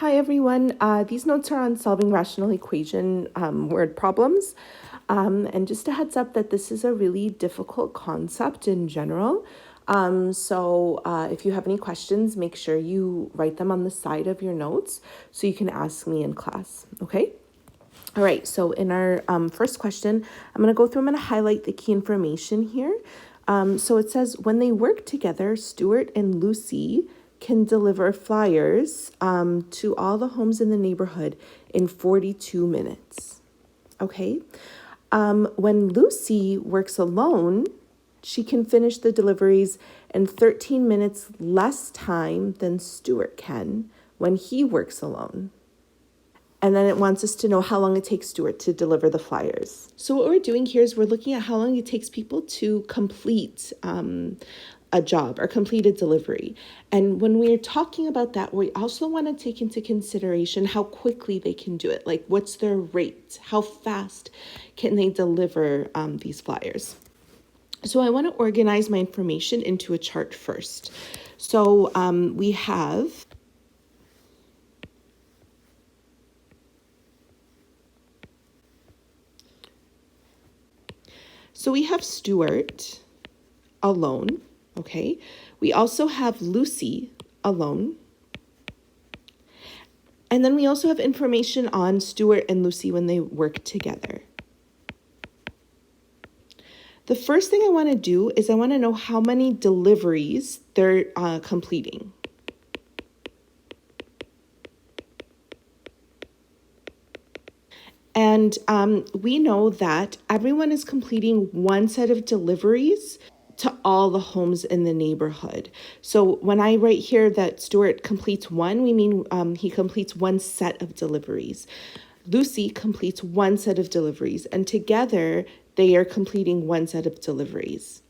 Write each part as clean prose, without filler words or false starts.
Hi everyone, these notes are on solving rational equation word problems. And just a heads up that this is a really difficult concept in general. So if you have any questions, make sure you write them on the side of your notes so you can ask me in class, okay? All right, so in our first question, I'm going to go through, I'm going to highlight the key information here. So it says, when they work together, Stuart and Lucy can deliver flyers to all the homes in the neighborhood in 42 minutes. Okay. When Lucy works alone, she can finish the deliveries in 13 minutes less time than Stuart can when he works alone. And then it wants us to know how long it takes Stuart to deliver the flyers. So what we're doing here is we're looking at how long it takes people to complete a job or complete a delivery. And when we're talking about that, we also want to take into consideration how quickly they can do it. Like, what's their rate? How fast can they deliver these flyers? So I want to organize my information into a chart first. So we have Stuart alone, okay? We also have Lucy alone. And then we also have information on Stuart and Lucy when they work together. The first thing I want to do is I want to know how many deliveries they're completing. And we know that everyone is completing one set of deliveries to all the homes in the neighborhood. So when I write here that Stuart completes one, we mean he completes one set of deliveries. Lucy completes one set of deliveries, and together they are completing one set of deliveries.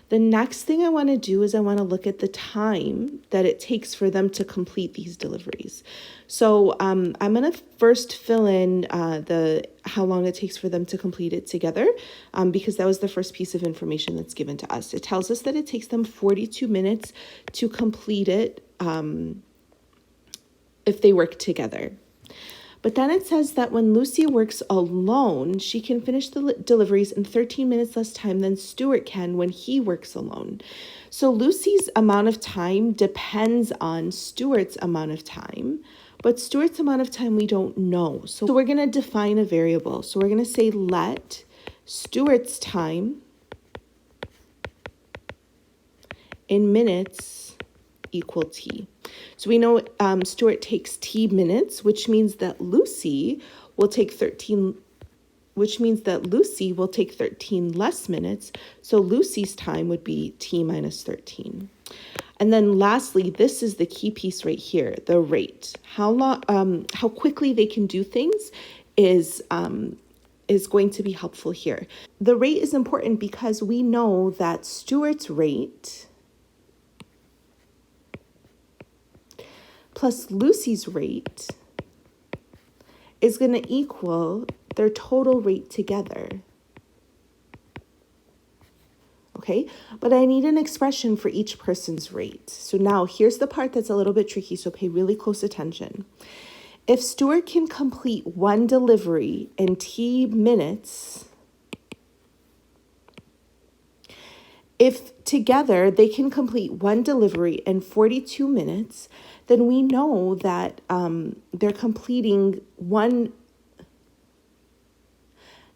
The next thing I want to do is I want to look at the time that it takes for them to complete these deliveries. So I'm going to first fill in how long it takes for them to complete it together, because that was the first piece of information that's given to us. It tells us that it takes them 42 minutes to complete it if they work together. But then it says that when Lucy works alone, she can finish the deliveries in 13 minutes less time than Stuart can when he works alone. So Lucy's amount of time depends on Stuart's amount of time, but Stuart's amount of time we don't know. So we're going to define a variable. So we're going to say let Stuart's time in minutes equal t. So we know Stuart takes t minutes, which means that Lucy will take 13 less minutes. So Lucy's time would be t minus 13. And then lastly, this is the key piece right here, the rate. How quickly they can do things is going to be helpful here. The rate is important because we know that Stuart's rate plus Lucy's rate is going to equal their total rate together. Okay, but I need an expression for each person's rate. So now here's the part that's a little bit tricky, so pay really close attention. If Stuart can complete one delivery in t minutes, if together they can complete one delivery in 42 minutes, then we know that they're completing one.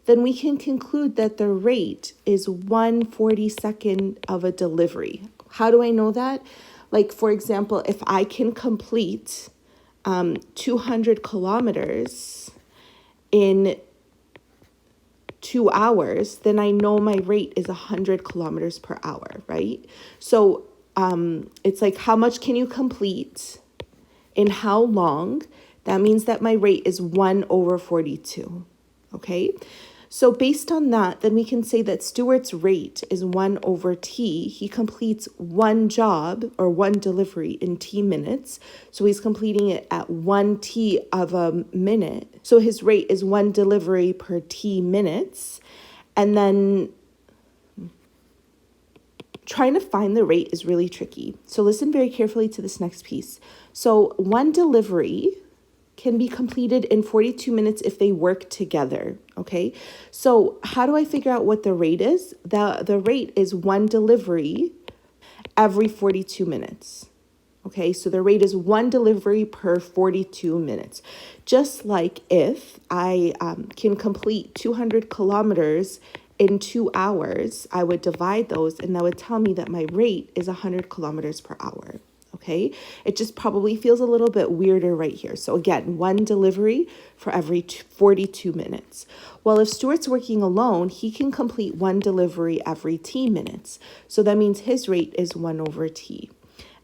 Then we can conclude that the rate is 1/42nd of a delivery. How do I know that? Like, for example, if I can complete 200 kilometers in 2 hours, then I know my rate is 100 kilometers per hour, right? So it's like, how much can you complete in how long? That means that my rate is 1/42, okay? So based on that, then we can say that Stuart's rate is 1/t. He completes one job or one delivery in t minutes. So he's completing it at 1t of a minute. So his rate is one delivery per t minutes. And then trying to find the rate is really tricky. So listen very carefully to this next piece. So one delivery can be completed in 42 minutes if they work together, okay? So how do I figure out what the rate is? The rate is one delivery every 42 minutes. Okay, so the rate is one delivery per 42 minutes. Just like if I can complete 200 kilometers in 2 hours, I would divide those and that would tell me that my rate is 100 kilometers per hour. Okay, it just probably feels a little bit weirder right here. So again, one delivery for every 42 minutes. Well, if Stuart's working alone, he can complete one delivery every t minutes. So that means his rate is 1 over t.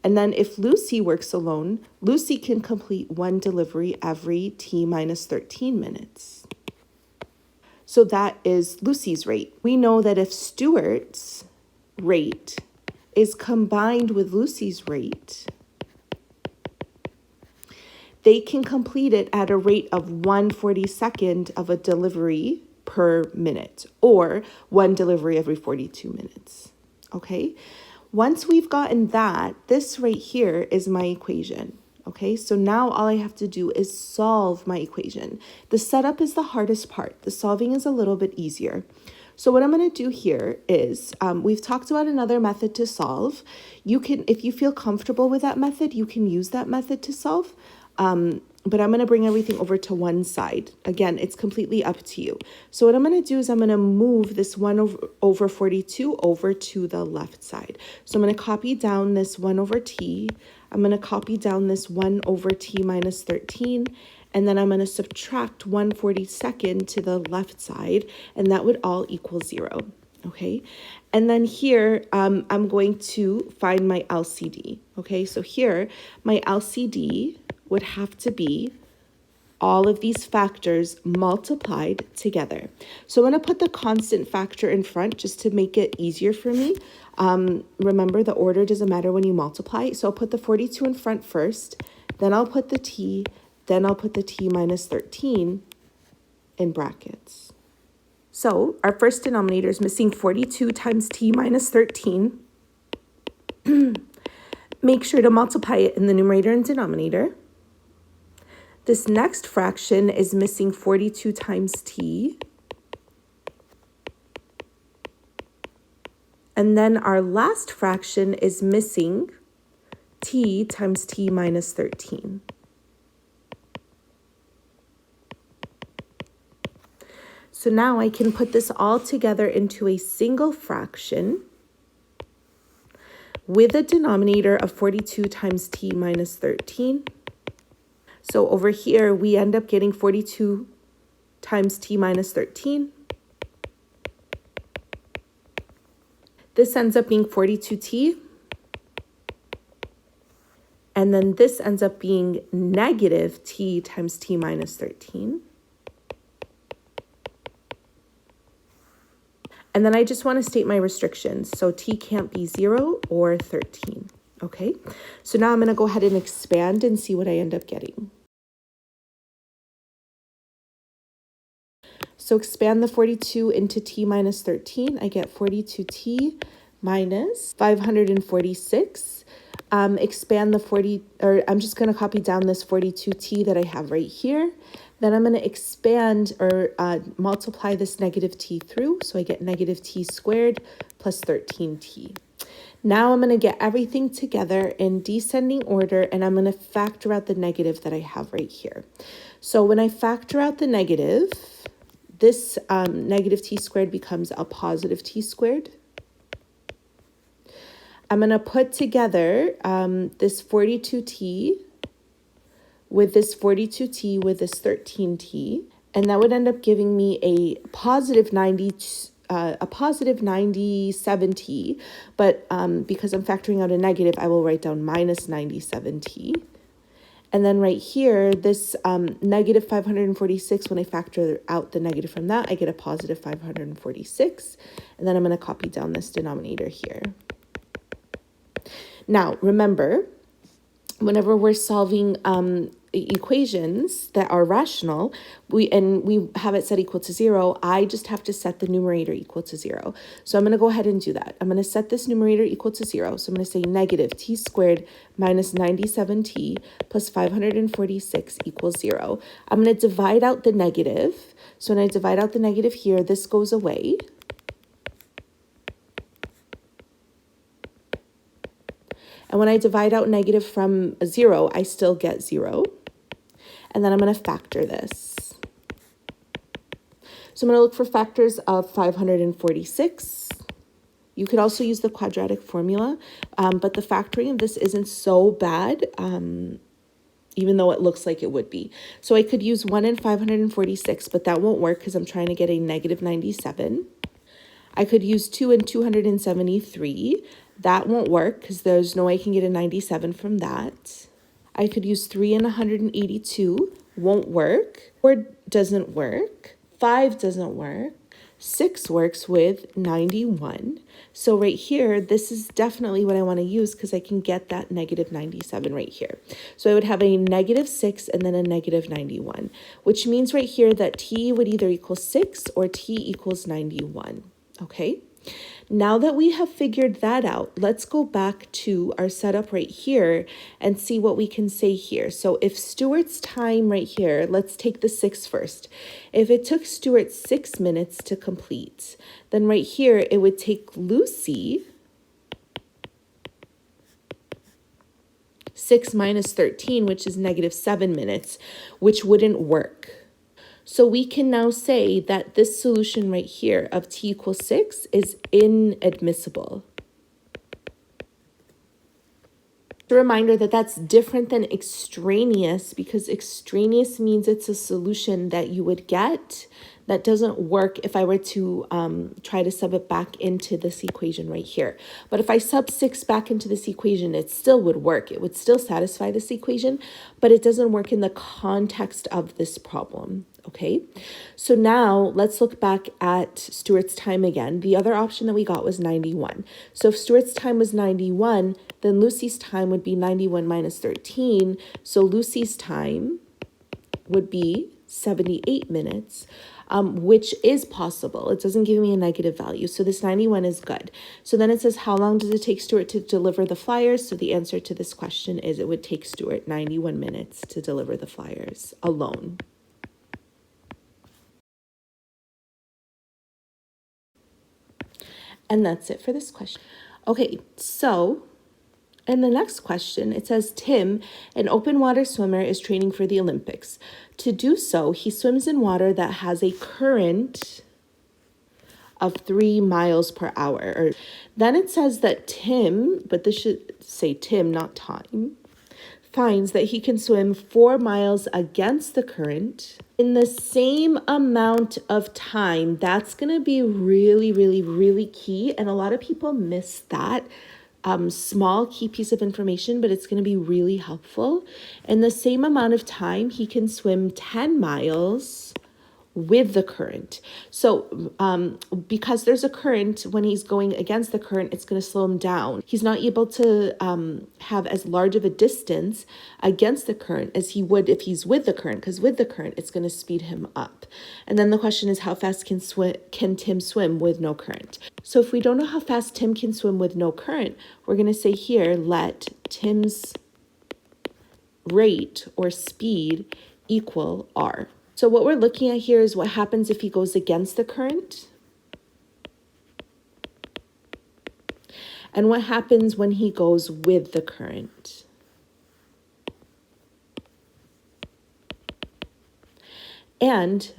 And then if Lucy works alone, Lucy can complete one delivery every t minus 13 minutes. So that is Lucy's rate. We know that if Stuart's rate is combined with Lucy's rate, they can complete it at a rate of 1/42 of a delivery per minute, or one delivery every 42 minutes. Okay? Once we've gotten that, this right here is my equation. Okay, so now all I have to do is solve my equation. The setup is the hardest part. The solving is a little bit easier. So what I'm going to do here is, we've talked about another method to solve. You can, if you feel comfortable with that method, you can use that method to solve. But I'm going to bring everything over to one side. Again, it's completely up to you. So what I'm going to do is I'm going to move this 1 over 42 over to the left side. So I'm going to copy down this 1 over t. I'm going to copy down this 1 over t minus 13. And then I'm going to subtract 1/42 to the left side. And that would all equal 0. Okay. And then here, I'm going to find my LCD. Okay. So here, my LCD would have to be all of these factors multiplied together. So I'm going to put the constant factor in front just to make it easier for me. Remember, the order doesn't matter when you multiply. So I'll put the 42 in front first, then I'll put the t, then I'll put the t minus 13 in brackets. So our first denominator is missing 42 times t minus 13. Make sure to multiply it in the numerator and denominator. This next fraction is missing 42 times t. And then our last fraction is missing t times t minus 13. So now I can put this all together into a single fraction with a denominator of 42 times t minus 13. So over here, we end up getting 42 times t minus 13. This ends up being 42t. And then this ends up being negative t times t minus 13. And then I just want to state my restrictions. So t can't be 0 or 13. Okay, so now I'm going to go ahead and expand and see what I end up getting. So expand the 42 into t minus 13. I get 42t minus 546. Expand the 40, or I'm just going to copy down this 42t that I have right here. Then I'm going to expand or multiply this negative t through. So I get negative t squared plus 13t. Now I'm going to get everything together in descending order, and I'm going to factor out the negative that I have right here. So when I factor out the negative, this negative t squared becomes a positive t squared. I'm going to put together this 42t with this 42t with this 13t, and that would end up giving me a positive 97t, but because I'm factoring out a negative, I will write down minus 97t. And then right here, this negative 546, when I factor out the negative from that, I get a positive 546. And then I'm going to copy down this denominator here. Now, remember, whenever we're solving equations that are rational, we have it set equal to 0, I just have to set the numerator equal to 0. So I'm going to go ahead and do that. I'm going to set this numerator equal to 0. So I'm going to say negative t squared minus 97t plus 546 equals 0. I'm going to divide out the negative. So when I divide out the negative here, this goes away. And when I divide out negative from 0, I still get 0. And then I'm going to factor this. So I'm going to look for factors of 546. You could also use the quadratic formula, but the factoring of this isn't so bad, even though it looks like it would be. So I could use 1 in 546, but that won't work because I'm trying to get a negative 97. I could use 2 in 273. That won't work because there's no way I can get a 97 from that. I could use 3 in 182. Won't work. 4 doesn't work. 5 doesn't work. 6 works with 91. So right here, this is definitely what I want to use because I can get that negative 97 right here. So I would have a negative 6 and then a negative 91, which means right here that t would either equal 6 or t equals 91. Okay, now that we have figured that out, let's go back to our setup right here and see what we can say here. So if Stuart's time right here, let's take the 6 first. If it took Stuart 6 minutes to complete, then right here it would take Lucy 6 minus 13, which is negative 7 minutes, which wouldn't work. So we can now say that this solution right here of t equals 6 is inadmissible. A reminder that that's different than extraneous, because extraneous means it's a solution that you would get that doesn't work if I were to try to sub it back into this equation right here. But if I sub 6 back into this equation, it still would work. It would still satisfy this equation, but it doesn't work in the context of this problem. Okay, so now let's look back at Stuart's time again. The other option that we got was 91. So if Stuart's time was 91, then Lucy's time would be 91 minus 13. So Lucy's time would be 78 minutes, which is possible. It doesn't give me a negative value. So this 91 is good. So then it says, how long does it take Stuart to deliver the flyers? So the answer to this question is it would take Stuart 91 minutes to deliver the flyers alone. And that's it for this question. Okay, so in the next question, it says, Tim, an open water swimmer, is training for the Olympics. To do so, he swims in water that has a current of 3 miles per hour. Then it says that Tim, but this should say Tim, not time, finds that he can swim 4 miles against the current in the same amount of time. That's going to be really, really, really key. And a lot of people miss that small key piece of information, but it's going to be really helpful. In the same amount of time, he can swim 10 miles with the current. So because there's a current, when he's going against the current, it's going to slow him down. He's not able to have as large of a distance against the current as he would if he's with the current, because with the current, it's going to speed him up. And then the question is, how fast can Tim swim with no current? So if we don't know how fast Tim can swim with no current, we're going to say here, let Tim's rate or speed equal R. So what we're looking at here is what happens if he goes against the current, and what happens when he goes with the current. And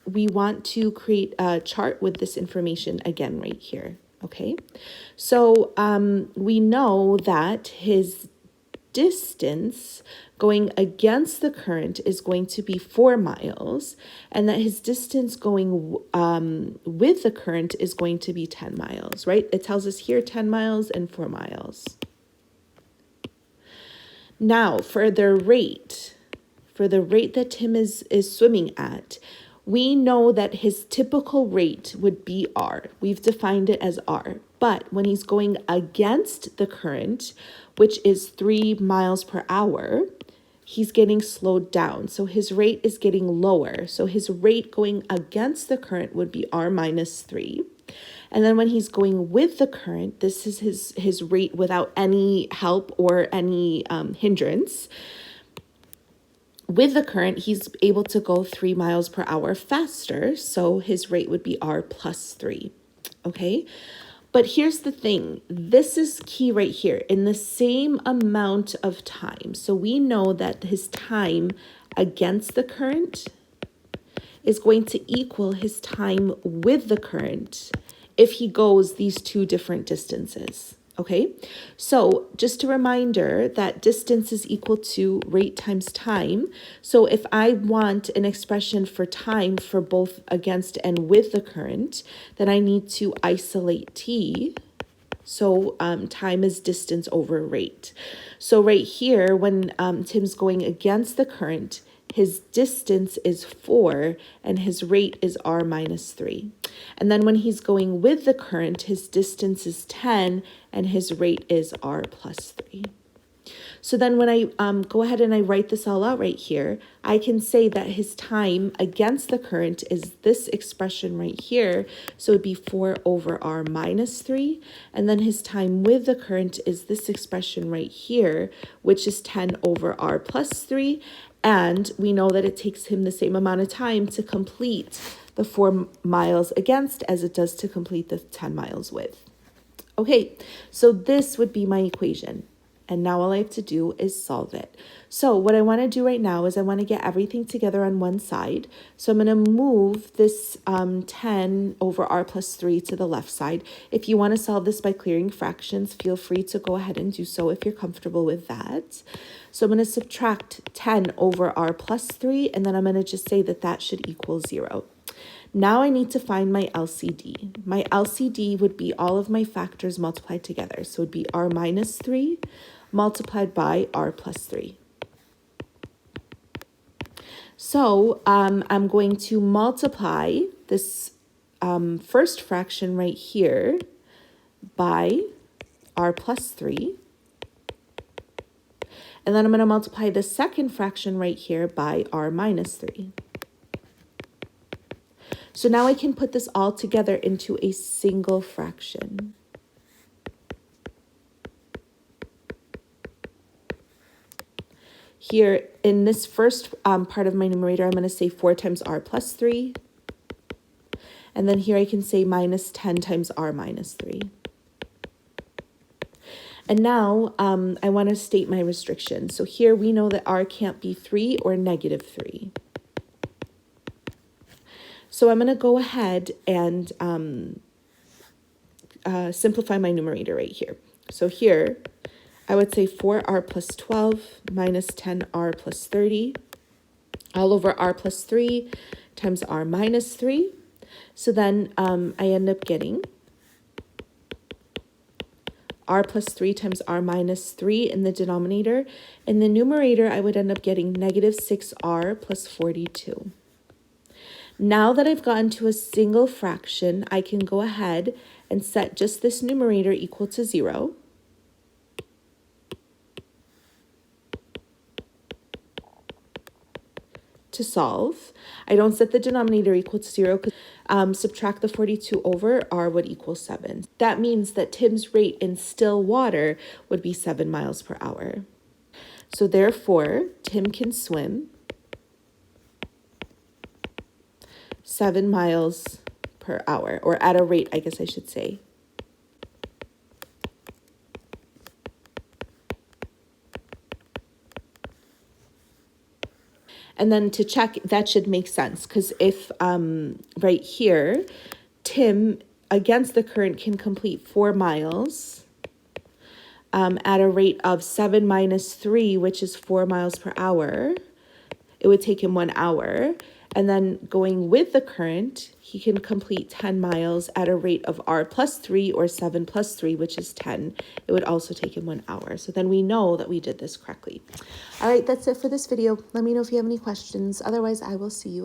we want to create a chart with this information again right here, okay? So we know that his distance going against the current is going to be 4 miles, and that his distance going with the current is going to be 10 miles, right? It tells us here 10 miles and 4 miles. Now, for the rate that Tim is swimming at, we know that his typical rate would be R. We've defined it as R. But when he's going against the current, which is 3 miles per hour, he's getting slowed down. So his rate is getting lower. So his rate going against the current would be r minus 3. And then when he's going with the current, this is his rate without any help or any hindrance. With the current, he's able to go 3 miles per hour faster. So his rate would be r plus 3. Okay. But here's the thing. This is key right here. In the same amount of time. So we know that his time against the current is going to equal his time with the current if he goes these two different distances. Okay, so just a reminder that distance is equal to rate times time. So if I want an expression for time for both against and with the current, then I need to isolate t. So time is distance over rate. So right here, when Tim's going against the current, his distance is 4 and his rate is r minus 3. And then when he's going with the current, his distance is 10 and his rate is r plus 3. So then when I go ahead and I write this all out right here, I can say that his time against the current is this expression right here. So it'd be 4 over r minus 3. And then his time with the current is this expression right here, which is 10 over r plus 3. And we know that it takes him the same amount of time to complete the 4 miles against as it does to complete the 10 miles with. Okay, so this would be my equation. And now all I have to do is solve it. So what I want to do right now is I want to get everything together on one side. So I'm going to move this 10 over r plus 3 to the left side. If you want to solve this by clearing fractions, feel free to go ahead and do so if you're comfortable with that. So I'm going to subtract 10 over r plus 3, and then I'm going to just say that that should equal 0. Now I need to find my LCD. My LCD would be all of my factors multiplied together. So it would be r minus 3 multiplied by r plus 3. So I'm going to multiply this first fraction right here by r plus 3. And then I'm going to multiply the second fraction right here by r minus 3. So now I can put this all together into a single fraction. Here in this first part of my numerator, I'm going to say 4 times r plus 3. And then here I can say minus 10 times r minus 3. And now I want to state my restrictions. So here we know that r can't be 3 or negative 3. So I'm going to go ahead and simplify my numerator right here. So here I would say 4r plus 12 minus 10r plus 30 all over r plus 3 times r minus 3. So then I end up getting r plus 3 times r minus 3 in the denominator. In the numerator, I would end up getting negative 6r plus 42. Now that I've gotten to a single fraction, I can go ahead and set just this numerator equal to 0. To solve, I don't set the denominator equal to 0 because subtract the 42 over, r would equal 7. That means that Tim's rate in still water would be 7 miles per hour. So therefore, Tim can swim 7 miles per hour, or at a rate, I guess I should say. And then to check, that should make sense, because if right here, Tim against the current can complete 4 miles at a rate of 7 minus 3, which is 4 miles per hour, it would take him 1 hour. And then going with the current, he can complete 10 miles at a rate of r plus 3 or 7 plus 3, which is 10. It would also take him 1 hour. So then we know that we did this correctly. All right, that's it for this video. Let me know if you have any questions. Otherwise, I will see you